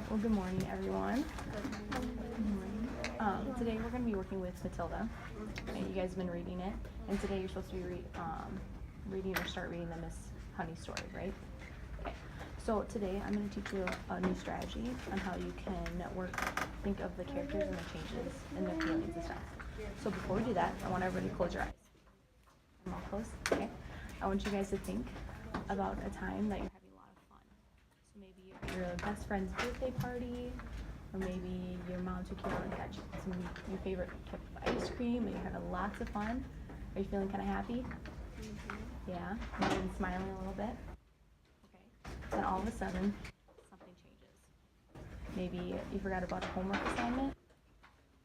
Well, good morning, everyone. Good morning. Today we're going to be working with Matilda. And you guys have been reading it. And today you're supposed to be reading or start reading the Miss Honey story, right? Okay. So today I'm going to teach you a new strategy on how you can think of the characters and the changes and their feelings and stuff. So before we do that, I want everybody to close your eyes. I'm all closed. Okay. I want you guys to think about a time that you're having a lot of fun. So maybe you're your best friend's birthday party, or maybe your mom took you out and got you some your favorite cup of ice cream, and you're having lots of fun. Are you feeling kind of happy? Mm-hmm. Yeah. And smiling a little bit. Okay. Then all of a sudden, something changes. Maybe you forgot about a homework assignment,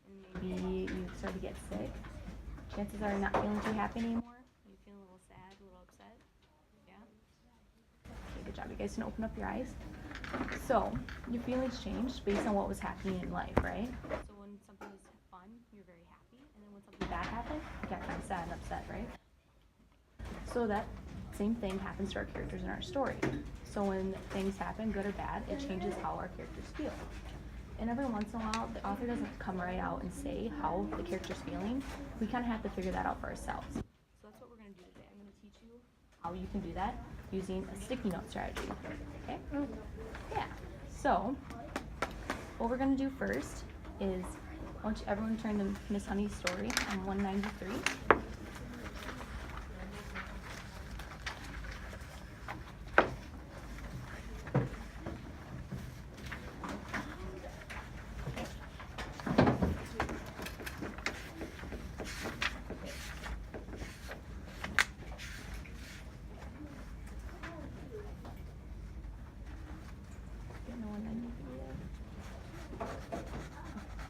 and maybe you start to get sick. Chances are you're not feeling too happy anymore. Are you feeling a little sad, a little upset? Yeah? Okay, good job. You guys can open up your eyes. So, your feelings changed based on what was happening in life, right? So when something was fun, you're very happy. And then when something bad happened, you got kind of sad and upset, right? So that same thing happens to our characters in our story. So when things happen, good or bad, it changes how our characters feel. And every once in a while, the author doesn't come right out and say how the character's feeling. We kind of have to figure that out for ourselves. So that's what we're going to do today. I'm going to teach you how you can do that using a sticky note strategy. Okay? Yeah. So, what we're going to do first is I want everyone to turn to Miss Honey's story on 193.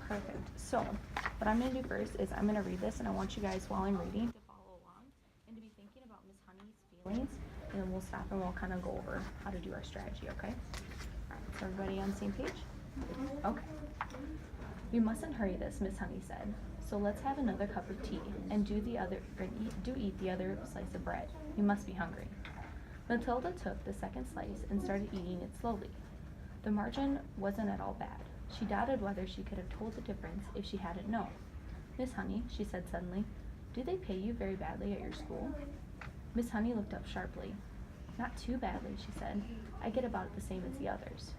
Perfect. So, what I'm going to do first is I'm going to read this, and I want you guys, while I'm reading, to follow along and to be thinking about Miss Honey's feelings, and then we'll stop and we'll kind of go over how to do our strategy, okay? All right, so everybody on the same page? Okay. We mustn't hurry this, Miss Honey said. So let's have another cup of tea and eat the other slice of bread. You must be hungry. Matilda took the second slice and started eating it slowly. The margin wasn't at all bad. She doubted whether she could have told the difference if she hadn't known. Miss Honey, she said suddenly, do they pay you very badly at your school? Miss Honey looked up sharply. Not too badly, she said. I get about the same as the others.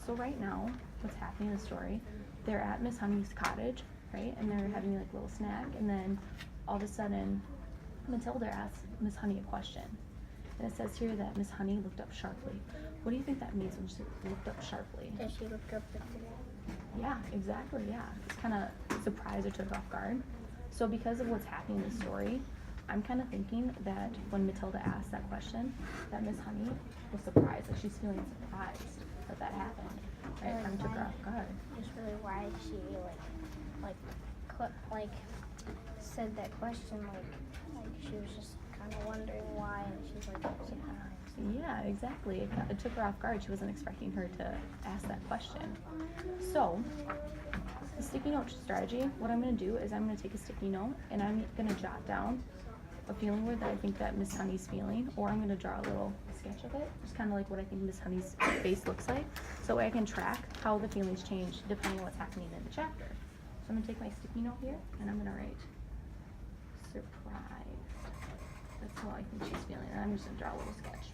So right now, what's happening in the story, they're at Miss Honey's cottage, right? And they're having like a little snack, and then all of a sudden, Matilda asks Miss Honey a question. And it says here that Miss Honey looked up sharply. What do you think that means when she looked up sharply? That she looked up at the... Yeah, exactly, yeah. It's kind of surprised or took off guard. So because of what's happening in the story, I'm kind of thinking that when Matilda asked that question, that Miss Honey was surprised, like she's feeling surprised that that happened. Right, kind of took her off guard. Just really why she said that question, like she was just kind of wondering why, and she's like surprised. Yeah, exactly. It took her off guard. She wasn't expecting her to ask that question. So, the sticky note strategy, what I'm going to do is I'm going to take a sticky note and I'm going to jot down a feeling word that I think that Miss Honey's feeling, or I'm going to draw a little sketch of it, just kind of like what I think Miss Honey's face looks like, so I can track how the feelings change depending on what's happening in the chapter. So I'm going to take my sticky note here and I'm going to write surprised. That's how I think she's feeling, and I'm just going to draw a little sketch.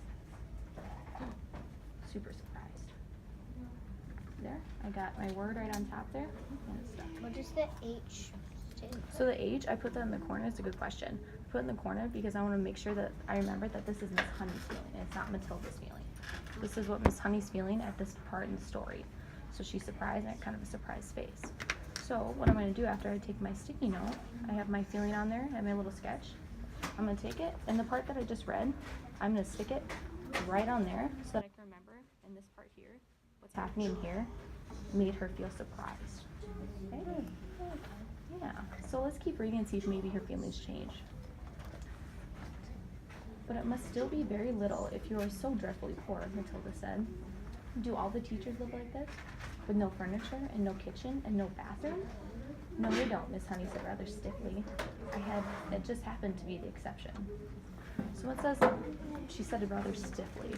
Super surprised. There, I got my word right on top there. What does the H stand for? So the H, I put that in the corner. It's a good question. I put it in the corner because I want to make sure that I remember that this is Miss Honey's feeling, and it's not Matilda's feeling. This is what Miss Honey's feeling at this part in the story. So she's surprised, and kind of a surprised face. So what I'm going to do after I take my sticky note, I have my feeling on there, I have my little sketch. I'm going to take it, and the part that I just read, I'm going to stick it right on there so that I can remember in this part here, what's happening here made her feel surprised. Okay? Yeah, so let's keep reading and see if maybe her feelings change. But it must still be very little if you are so dreadfully poor, Matilda said. Do all the teachers live like this? With no furniture and no kitchen and no bathroom? No, they don't, Miss Honey said rather stiffly. It just happened to be the exception. So it says, she said it rather stiffly.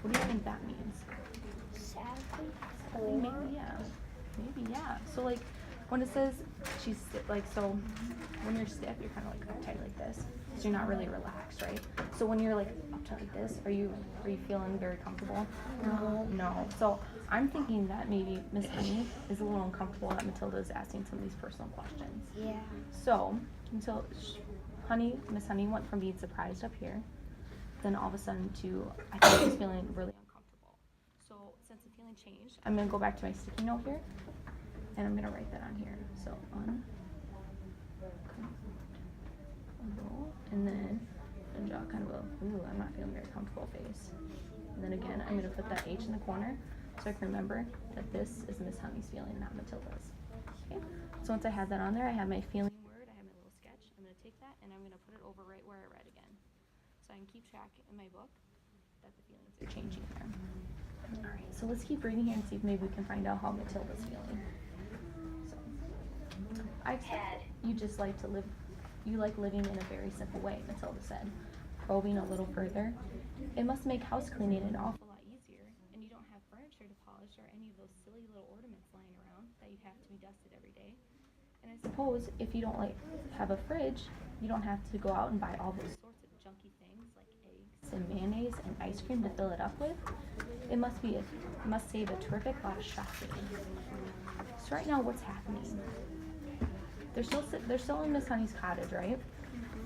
What do you think that means? Sadly? Maybe, yeah. Maybe, yeah. So, like, when it says she's like, so when you're stiff, you're kind of like uptight like this. So you're not really relaxed, right? So when you're like uptight like this, are you feeling very comfortable? No. No. So I'm thinking that maybe Miss Honey is a little uncomfortable that Matilda is asking some of these personal questions. Yeah. So Miss Honey went from being surprised up here, then all of a sudden to I think she's feeling really uncomfortable. So since the feeling changed, I'm gonna go back to my sticky note here, and I'm gonna write that on here. So and then and draw kind of a ooh, I'm not feeling very comfortable face. And then again, I'm gonna put that H in the corner so I can remember that this is Miss Honey's feeling, not Matilda's. Okay. So once I have that on there, I have my feeling word, I have my little sketch. I'm gonna take that and I'm gonna put it over right where I read again. So I can keep track in my book that the feelings are changing there. Alright, so let's keep reading here and see if maybe we can find out how Matilda's feeling. So I expect you just like to live you like living in a very simple way, Matilda said. Probing a little further. It must make house cleaning an awful lot easier, and you don't have furniture to polish or any of those silly little ornaments lying around that you have to be dusted every day. And I suppose if you don't have a fridge, you don't have to go out and buy all those sorts of junky things like eggs and mayonnaise and ice cream to fill it up with. It must save a terrific lot of shopping. So right now, what's happening? They're still in Miss Honey's cottage, right?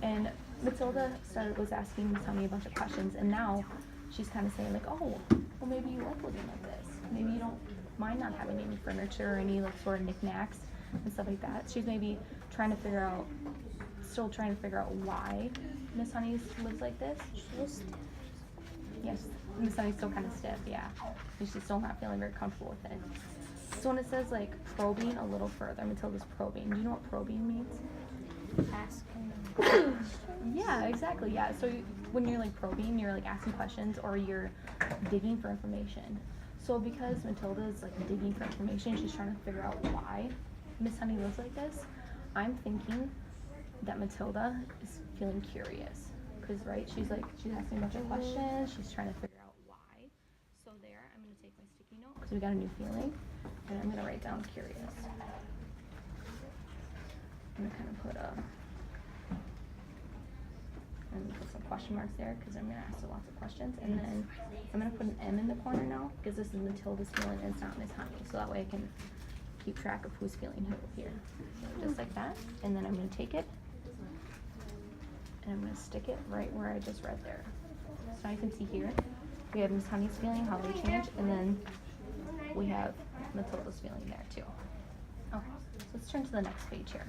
And Matilda was asking Miss Honey a bunch of questions, and now she's kind of saying like, oh, well maybe you like living like this. Maybe you don't mind not having any furniture or any like sort of knickknacks and stuff like that. She's maybe still trying to figure out why Miss Honey lives like this. Yes, Miss Honey's still kind of stiff, yeah. And she's still not feeling very comfortable with it. So when it says like probing a little further, Matilda's probing. Do you know what probing means? Asking. Yeah, exactly. Yeah. So when you're like probing, you're like asking questions or you're digging for information. So because Matilda's like digging for information, she's trying to figure out why Miss Honey lives like this. I'm thinking that Matilda is feeling curious because right, she's asking a bunch of questions. She's trying to figure out why. So there, I'm gonna take my sticky note because we got a new feeling, and I'm gonna write down curious. I'm gonna kind of put some question marks there because I'm gonna ask her lots of questions, and then I'm gonna put an M in the corner now because this is Matilda's feeling and it's not Miss Honey, so that way I can keep track of who's feeling who here. So just like that, and then I'm gonna take it and I'm gonna stick it right where I just read there. So now you can see here we have Miss Honey's feeling, how they change, and then we have Matilda's feeling there too. Okay, so let's turn to the next page here.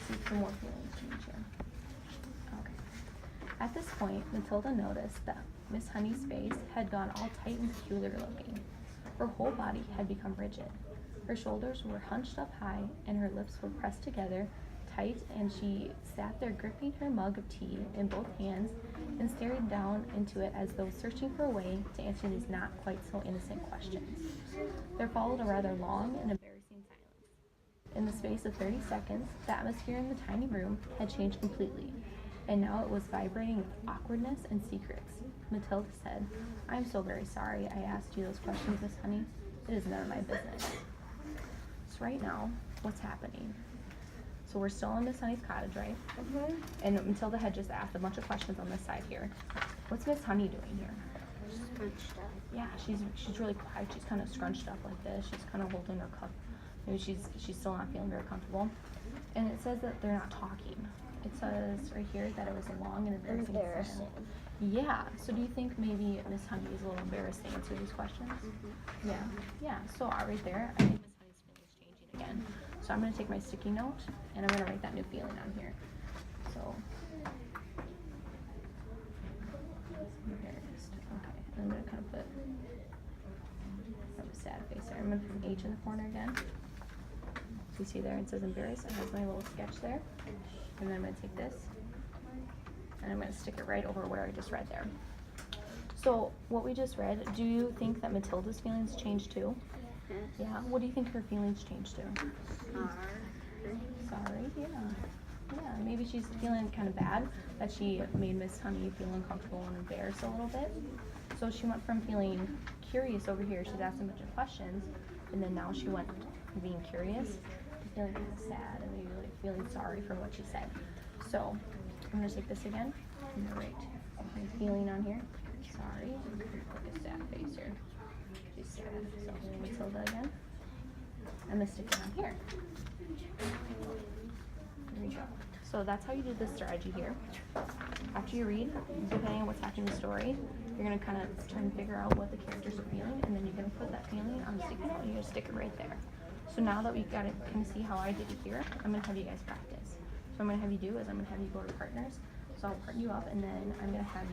See some more feelings change here. Okay. At this point, Matilda noticed that Miss Honey's face had gone all tight and peculiar looking. Her whole body had become rigid. Her shoulders were hunched up high and her lips were pressed together tight, and she sat there gripping her mug of tea in both hands and staring down into it as though searching for a way to answer these not quite so innocent questions. There followed a rather long and embarrassing silence. In the space of 30 seconds, the atmosphere in the tiny room had changed completely, and now it was vibrating with awkwardness and secrets. Matilda said, "I'm so very sorry I asked you those questions, Miss Honey. It is none of my business." So right now, what's happening? So we're still in Miss Honey's cottage, right? Mm-hmm. And Matilda had just asked a bunch of questions on this side here. What's Miss Honey doing here? Scrunched up. Yeah, she's really quiet. She's kind of scrunched up like this. She's kind of holding her cup. Maybe she's still not feeling very comfortable. And it says that they're not talking. It says right here that it was a long and embarrassing silence. Yeah. So do you think maybe Miss Honey is a little embarrassed to answer these questions? Mm-hmm. Yeah. Yeah. So right there, I think Miss Honey's feeling is changing again. So I'm gonna take my sticky note and I'm gonna write that new feeling on here. So embarrassed. Okay. And I'm gonna kind of put a sad face there. I'm gonna put an H in the corner again. You see there it says embarrassed. I have my little sketch there. And then I'm gonna take this and I'm gonna stick it right over where I just read there. So what we just read, do you think that Matilda's feelings changed too? Yes. Yeah. What do you think her feelings changed to? Sorry. Yeah. Yeah. Maybe she's feeling kind of bad that she made Miss Honey feel uncomfortable and embarrassed a little bit. So she went from feeling curious over here. She's asking a bunch of questions, and then now she went from being curious to feeling kind of sad and maybe like feeling sorry for what she said. So I'm gonna take this again. I'm gonna write something feeling on here. Sorry. Like a sad face here. She's sad. So Matilda again. I'm gonna stick it on here. There we go. So that's how you do this strategy here. After you read, depending on what's happening in the story, you're gonna kind of try and figure out what the characters are feeling, and then you're gonna put that feeling on the sticky note and you're gonna stick it right there. So now that we've got to kind of see how I did it here, I'm gonna have you guys practice. So I'm gonna have you do is I'm gonna have you go to partners. So I'll partner you up, and then I'm gonna have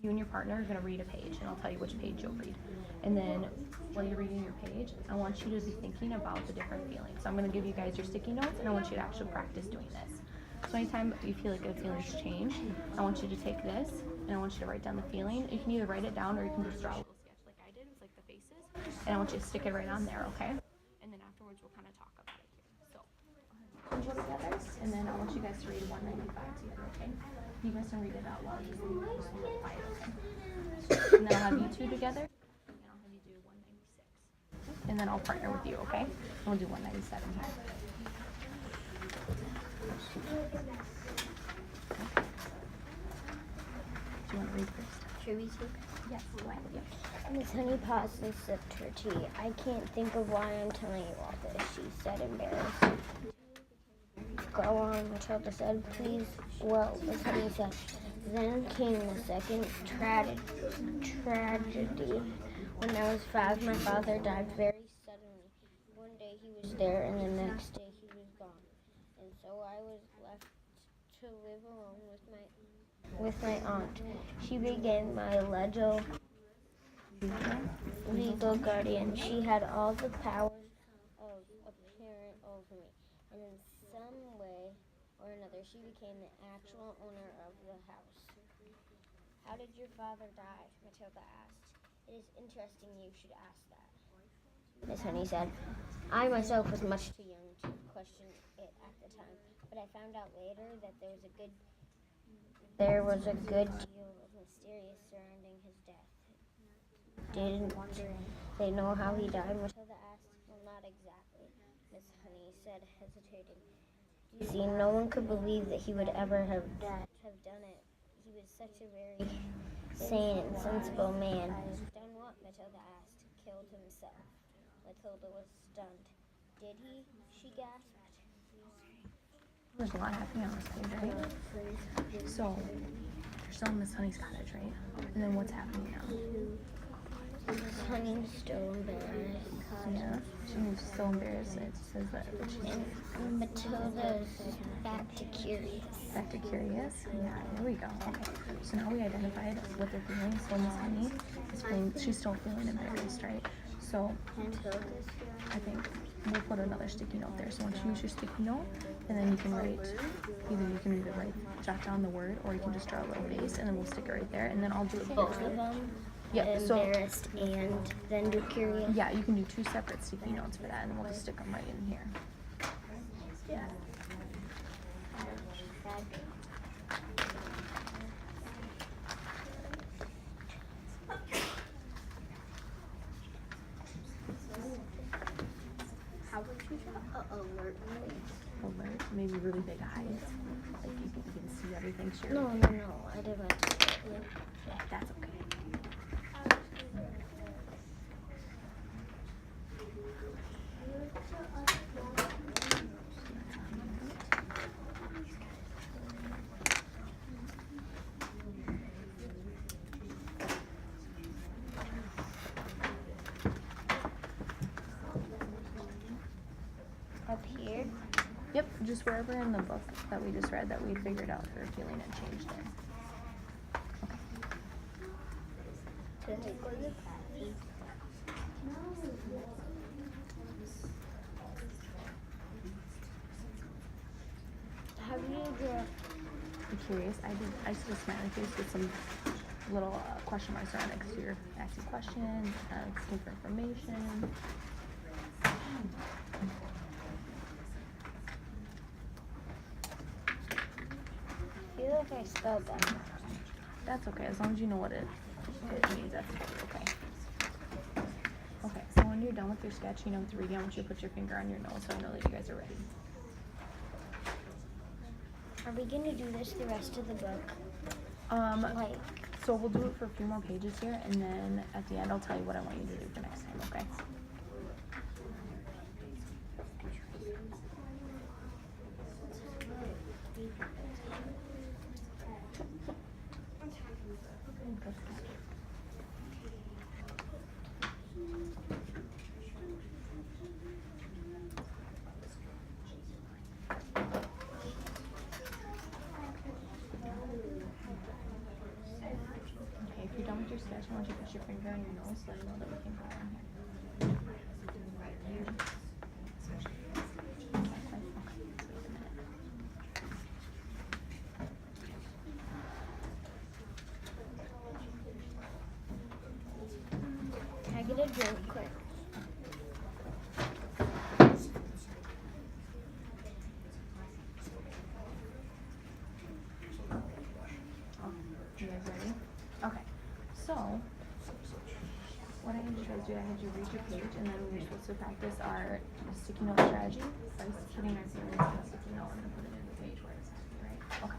you and your partner are gonna read a page, and I'll tell you which page you'll read. And then while you're reading your page, I want you to be thinking about the different feelings. So I'm gonna give you guys your sticky notes, and I want you to actually practice doing this. So anytime you feel like a feeling's change, I want you to take this, and I want you to write down the feeling. You can either write it down, or you can just draw a little sketch like I did with like the faces, and I want you to stick it right on there, okay? And then afterwards we'll kind of talk about it here. So we'll go together, and then I want you guys to read 195 together, okay? You guys can read it out loud, just a little quiet, okay? And then I'll have you two together, and I'll have you do 196. And then I'll partner with you, okay? And we'll do 197 here. Do you want to read first? Should we take? Yes, go ahead. Yep. Miss Honey paused and sipped her tea. I can't think of why I'm telling you all this, she said, embarrassed. Go on, Matilda said. Please. Well, Miss Honey said. Then came the second tragedy. When I was 5, my father died very suddenly. One day he was there, and the next day he was gone. And so I was left to live alone with my aunt. She became my legal guardian. She had all the powers of a parent over me. And in some way or another, she became the actual owner of the house. How did your father die? Matilda asked. It is interesting you should ask that, Miss Honey said. I myself was much too young to question it at the time, but I found out later that there was a good deal of mysterious surrounding his death. Didn't they know how he died? Matilda asked. Well, not exactly, Miss Honey said, hesitating. You see, no one could believe that he would ever have done it. He was such a very sane and sensible man. Done what? Matilda asked. Killed himself. Matilda was stunned. Did he? She gasped. There's a lot happening on this page, right? So, you're still in Miss Honey's cottage, right? And then what's happening now? Miss Honey's still embarrassed. Yeah, she's so embarrassed. It says that she's And Matilda's back to curious. back to curious. Yeah, there we go. Okay, so now we identified what they're feeling. So Miss Honey is feeling, she's still feeling embarrassed, right? So I think we'll put another sticky note there. So once you use your sticky note, and then you can write, jot down the word, or you can just draw a little face, and then we'll stick it right there. And then I'll do it Both of them? Yeah, so Embarrassed and then do curious? yeah, you can do 2 separate sticky notes for that, and then we'll just stick them right in here. Yeah. How would you draw? Alert. Alert, maybe really big eyes, like you think you can see everything. Sure. No, I didn't like to say it. Yeah, that's okay. Up here? Yep, just wherever in the book that we just read that we figured out her feeling and changed it. How do you draw? I'm curious. I just did a smiley face with some little question marks around it because you're asking questions, asking for information. I feel like I spelled that wrong. That's okay, as long as you know what it means. That's okay. you're done with your sketch, you know, with reading, I want you to put your finger on your nose so I know that you guys are ready. Are we gonna do this the rest of the book? Like, So we'll do it for a few more pages here, and then at the end I'll tell you what I want you to do for next time, okay? Okay, if you're done with your sketch, I want you to put your finger on your nose so I know that we can go on here. can I get a drink quick? You guys ready? Okay. So, what I had you guys do, I had you read your page, and then we were supposed to practice our sticky note strategy by putting our feelings on a sticky note and then put it in the page where it's happening, right? Okay.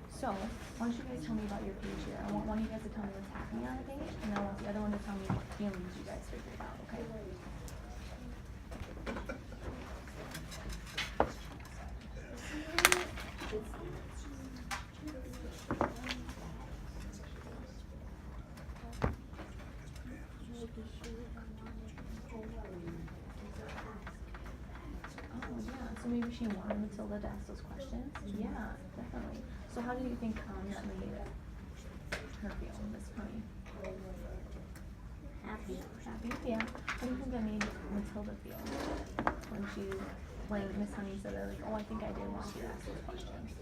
So, why don't you guys tell me about your page here? I want one of you guys to tell me what's happening on the page, and then I want the other one to tell me what feelings you guys figured out, okay? Oh, yeah, so maybe she wanted Matilda to ask those questions? Yeah, definitely. So how do you think that made her feel, Miss Honey? Happy. Happy? Yeah. How do you think that made Matilda feel when Miss Honey said that, like, oh, I think I did want you to ask those questions?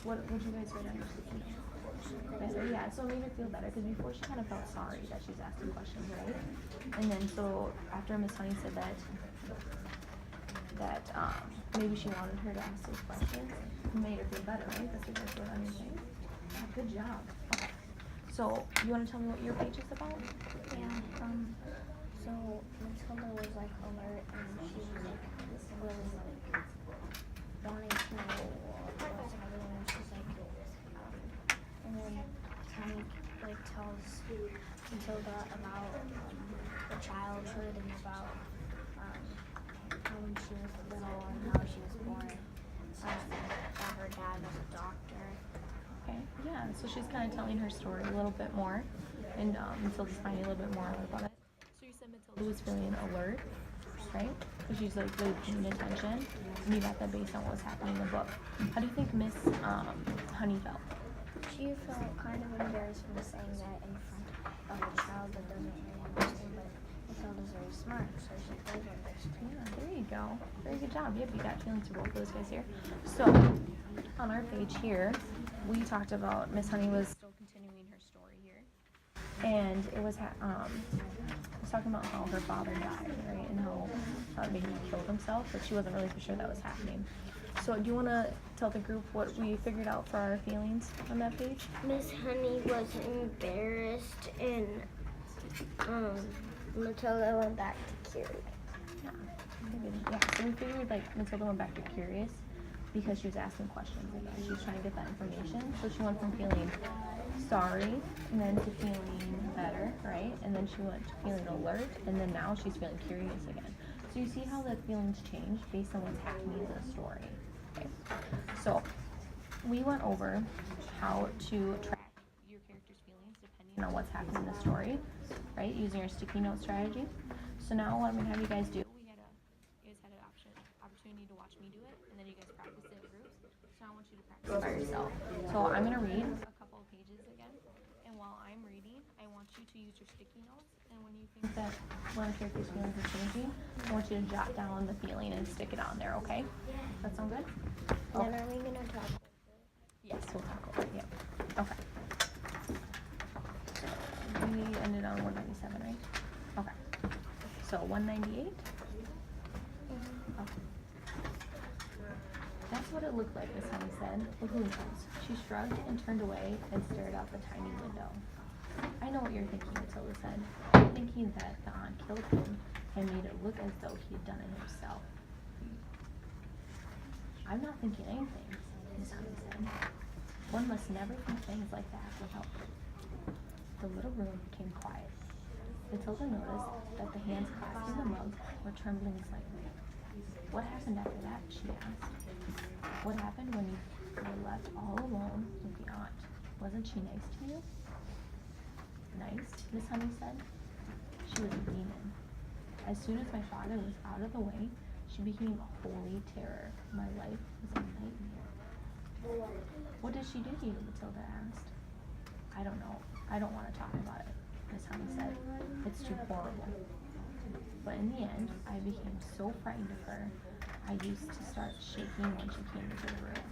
What would you guys write on your sticky note? Better, yeah, so it made her feel better because before she kind of felt sorry that she's asking questions, right? And then so after Miss Honey said that maybe she wanted her to ask those questions, it made her feel better, right? That's what you guys wrote on your thing. Yeah, good job. Okay. So you want to tell me what your page is about? Yeah, so Matilda was like alert and she was like really like wanting to know what was happening and she's like and then Tommy like tells Matilda about her childhood and about when she was little and how she was born, that her dad was a doctor. Okay, yeah, so she's kind of telling her story a little bit more, and Matilda's finding a little bit more out about it. So you said Matilda was feeling alert, right? Because she's like really paying attention, and you got that based on what was happening in the book. How do you think Miss Honey felt? She felt kind of embarrassed from saying that in front of a child that doesn't really understand, but Matilda's very smart, so she does understand. Yeah, there you go. Very good job. Yep, you got feelings for both of those guys here. So, on our page here, we talked about Miss Honey was still continuing her story here. And it was, talking about how her father died, right? And how maybe he killed himself, but she wasn't really for sure that was happening. So, do you want to tell the group what we figured out for our feelings on that page? Miss Honey was embarrassed and Matilda went back to curious. Yeah, so we figured like Matilda went back to curious because she was asking questions again. She was trying to get that information. So she went from feeling sorry and then to feeling better, right? And then she went to feeling alert and then now she's feeling curious again. So you see how the feelings change based on what's happening in the story. Okay. So we went over how to track your character's feelings depending on what's happening in the story, right? Using your sticky note strategy. So now what I'm gonna have you guys do, you guys had an opportunity to watch me do it, and then you guys practice it in groups. So I want you to practice by yourself. So I'm gonna read a couple of pages again, and while I'm reading, I want you to use your sticky notes. And when you think that one of the character's feelings is changing, I want you to jot down the feeling and stick it on there. Okay? That sound good? Then are we gonna talk? Yes, we'll talk over it. Yep. Okay. So we ended on 197, right? Okay. So 198. Okay. That's what it looked like, Miss Honey said. Look who knows. She shrugged and turned away and stared out the tiny window. I know what you're thinking, Matilda said. You're thinking thinking that the aunt killed him and made it look as though he had done it himself. I'm not thinking anything, Miss Honey said. One must never think things like that without proof. The little room became quiet. Matilda noticed that the hands clasping the mug were trembling slightly. What happened after that? She asked. What happened when you were left all alone with the aunt? Wasn't she nice to you? Nice, Miss Honey said. She was a demon. As soon as my father was out of the way, she became a holy terror. My life was a nightmare. What did she do to you? Matilda asked. I don't know. I don't want to talk about it, Miss Honey said. It's too horrible. But in the end, I became so frightened of her, I used to start shaking when she came into the room.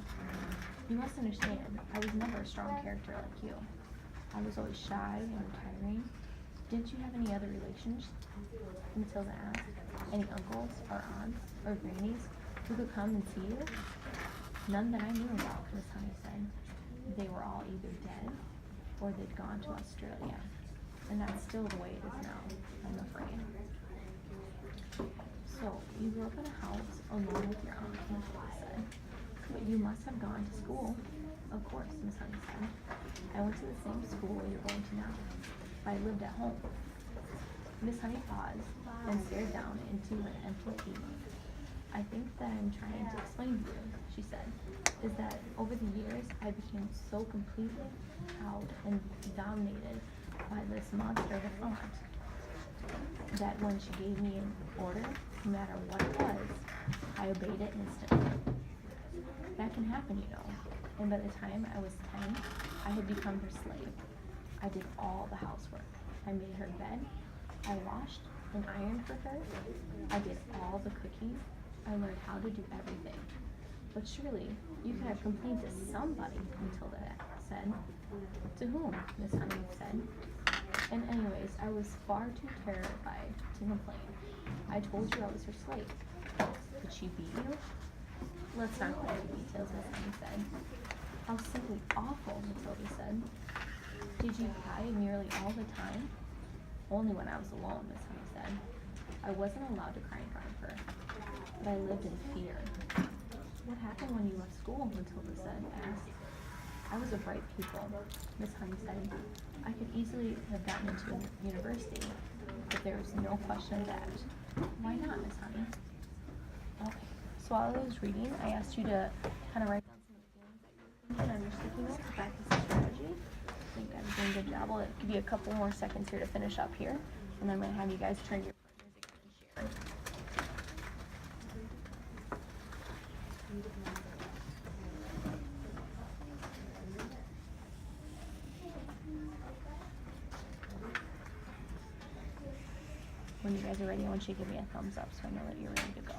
You must understand, I was never a strong character like you. I was always shy and retiring. Didn't you have any other relations? Matilda asked. Any uncles or aunts or grannies who could come and see you? None that I knew about, Miss Honey said. They were all either dead or they'd gone to Australia. And that's still the way it is now, I'm afraid. So, you grew up in a house alone with your aunt, Matilda said. But you must have gone to school. Of course, Miss Honey said. I went to the same school you're going to now. But I lived at home. Miss Honey paused and stared down into an empty tea. I think that I'm trying to explain to you, she said, is that over the years I became so completely cowed and dominated by this monster of an aunt that when she gave me an order, no matter what it was, I obeyed it instantly. That can happen, you know. And by the time I was 10, I had become her slave. I did all the housework. I made her bed. I washed and ironed for her. I did all the cooking. I learned how to do everything. But surely, you could have complained to somebody, Matilda said. To whom? Miss Honey said. And anyways, I was far too terrified to complain. I told you I was her slave. Did she beat you? Let's not go into details, Miss Honey said. How simply awful, Matilda said. Did you cry nearly all the time? Only when I was alone, Miss Honey said. I wasn't allowed to cry in front of her, but I lived in fear. What happened when you left school? Matilda asked. I was a bright pupil, Miss Honey said. I could easily have gotten into a university, but there was no question of that. Why not, Miss Honey? Okay, so while I was reading, I asked you to kind of write down some of the feelings that you were thinking on your sticky notes to practice the strategy. I think I'm doing a good job. I'll give you a couple more seconds here to finish up here, and then I'm going to have you guys turn your partners again and share. When you guys are ready, I want you to give me a thumbs up so I know that you're ready to go.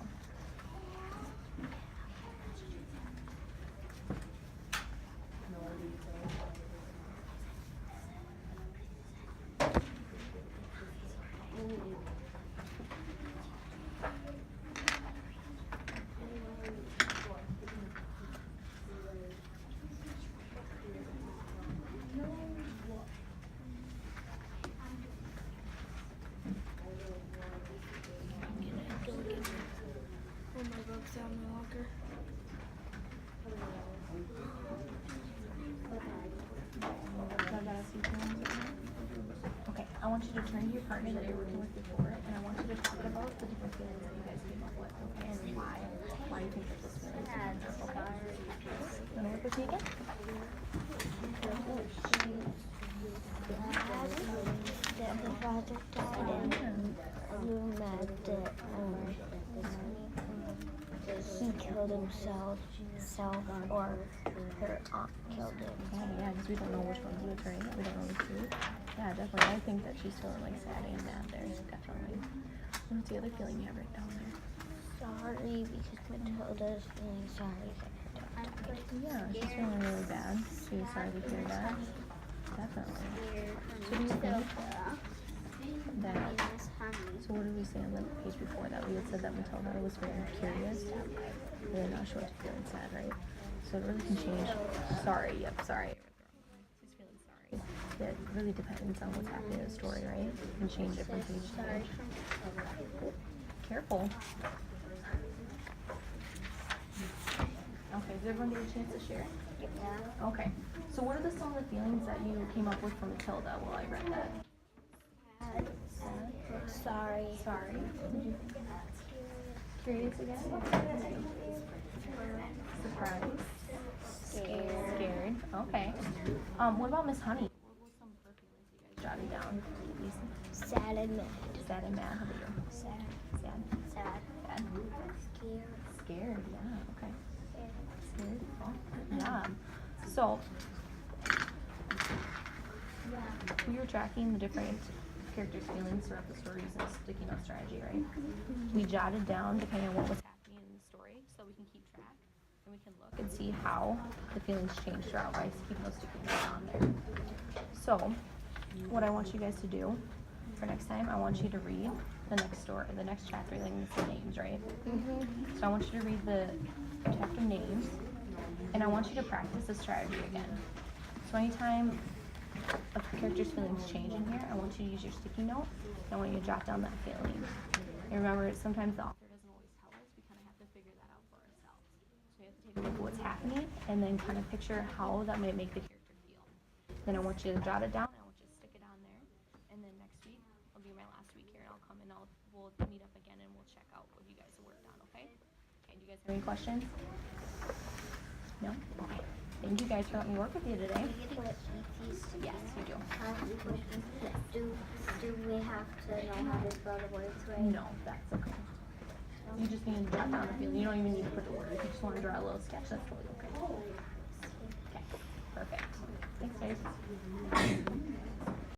Okay, I want you to turn to your partner that you're working with before, and I want you to talk about the different feelings that you guys came up with, okay, and why you think that this feeling is okay? You wanna work with me again? That the father died and knew that he killed himself or her aunt killed him. Yeah, because we don't know which one's which, right? We don't know the truth. Yeah, definitely. I think that she's feeling like sad and mad there, definitely. What's the other feeling you have written down there? Sorry, because Matilda's feeling sorry that her dad died. Yeah, she's feeling really bad. She's sorry to hear that. Definitely. So do you think that, so what did we say on the page before that? We had said that Matilda was feeling curious. Really not sure she's feeling sad, right? So it really can change. Sorry, yep, sorry. She's feeling sorry. That really depends on what's happening in the story, right? And change it from page to Sorry. page. Careful. Okay, did everyone get a chance to share? Yeah. Okay. So what are some of the feelings that you came up with from Matilda while I read that? Sorry. Sorry. Did you curious again? Surprised. Scared. Okay. What about Miss Honey? What were some of her feelings you guys jotted down? Sad and mad. Sad and mad. How about you? Sad. Sad. Sad. Sad. Scared. Scared. Yeah. Okay. Scared. Oh, yeah. So we were tracking the different characters' feelings throughout the story using a sticky note strategy, right? We jotted down depending on what was happening in the story, so we can keep track and we can look and see how the feelings change throughout by keeping those sticky notes on there. So, what I want you guys to do for next time, I want you to read the next story, the next chapter, like the names, right? Mm-hmm. So I want you to read the chapter names, and I want you to practice the strategy again. So anytime a character's feelings change in here, I want you to use your sticky note, and I want you to jot down that feeling. And remember, sometimes the author doesn't always tell us, we kind of have to figure that out for ourselves. So we have to take a look at what's happening, and then kind of picture how that might make the character feel. Then I want you to jot it down, and I want you to stick it on there, and then next week, will be my last week here, and I'll come and we'll meet up again, and we'll check out what you guys have worked on, okay? Okay, do you guys have any questions? No? Okay. Thank you guys for letting me work with you today. Yes, you do. Do we have to know how to spell the words right? No, that's okay. You just need to jot down the feeling. You don't even need to put the words. You just want to draw a little sketch. That's totally okay. Okay, perfect. Thanks, guys.